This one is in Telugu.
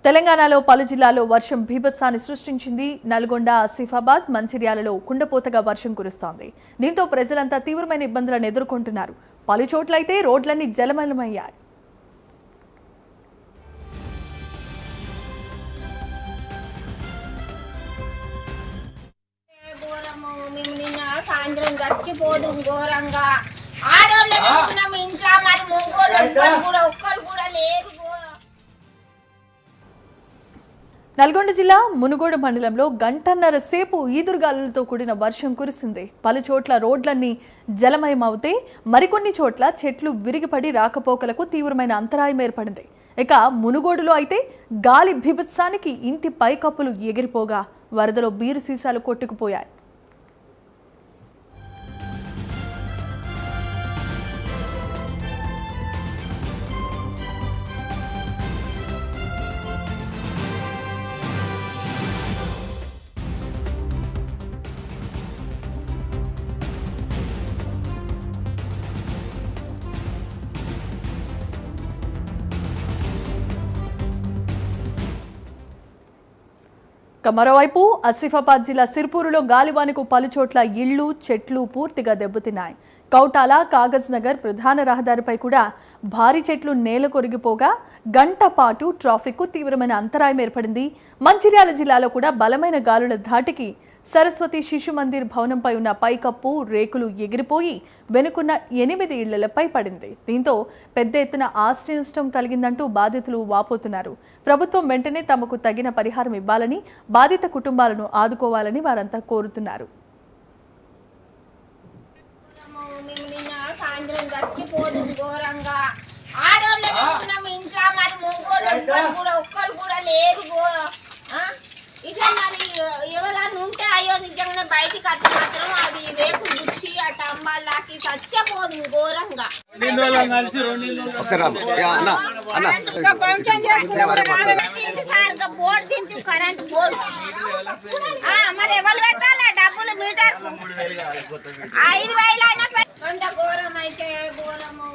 తెలంగాణలో పలు జిల్లాల్లో వర్షం బీభత్సాన్ని సృష్టించింది. నల్గొండ, ఆసిఫాబాద్, మంచిర్యాలలో కుండపోతగా వర్షం కురుస్తోంది. దీంతో ప్రజలంతా తీవ్రమైన ఇబ్బందులను ఎదుర్కొంటున్నారు. పలు చోట్లయితే రోడ్లన్నీ జలమయమయ్యాయి. సాయంత్రం గచ్చిపోదు ఘోరంగా ఆడోళ్ళ ఇంట్లో మరి కూడా ఒక్కరు కూడా లేరు. నల్గొండ జిల్లా మునుగోడు మండలంలో గంటన్నర సేపు ఈదురుగాలులతో కూడిన వర్షం కురిసింది. పలు చోట్ల రోడ్లన్నీ జలమయమవుతే మరికొన్ని చోట్ల చెట్లు విరిగిపడి రాకపోకలకు తీవ్రమైన అంతరాయం ఏర్పడింది. ఇక మునుగోడులో అయితే గాలి బీభత్సానికి ఇంటి పైకప్పులు ఎగిరిపోగా వరదలో బీరు సీసాలు కొట్టుకుపోయాయి. మరోవైపు ఆసిఫాబాద్ జిల్లా సిర్పూరులో గాలివానకు పలుచోట్ల ఇళ్లు, చెట్లు పూర్తిగా దెబ్బతిన్నాయి. కౌటాల, కాగజ్ నగర్ ప్రధాన రహదారిపై కూడా భారీ చెట్లు నేల కొరిగిపోగా గంట పాటు ట్రాఫిక్కు తీవ్రమైన అంతరాయం ఏర్పడింది. మంచిర్యాల జిల్లాలో కూడా బలమైన గాలుల ధాటికి సరస్వతి శిశు మందిర్ భవనంపై ఉన్న పైకప్పు, రేకులు ఎగిరిపోయి వెనుకున్న 8 ఇళ్లపై పడింది. దీంతో పెద్ద ఎత్తున ఆస్తి నష్టం కలిగిందంటూ బాధితులు వాపోతున్నారు. ప్రభుత్వం వెంటనే తమకు తగిన పరిహారం ఇవ్వాలని, బాధిత కుటుంబాలను ఆదుకోవాలని వారంతా కోరుతున్నారు. ఇట్లా మరి ఎవరన్నా ఉంటే అయ్యో నిజంగా బయటికి అతి మాత్రం అవి రేకులు గుచ్చి ఆ టంబాలాకి చచ్చిపోదు ఘోరంగా. బోర్డు దించు కరెంట్ బోర్డు మరి ఎవరు పెట్టాలి డబ్బులు మీటర్ 5,000 అయినా ఘోరం అయితే ఘోరము.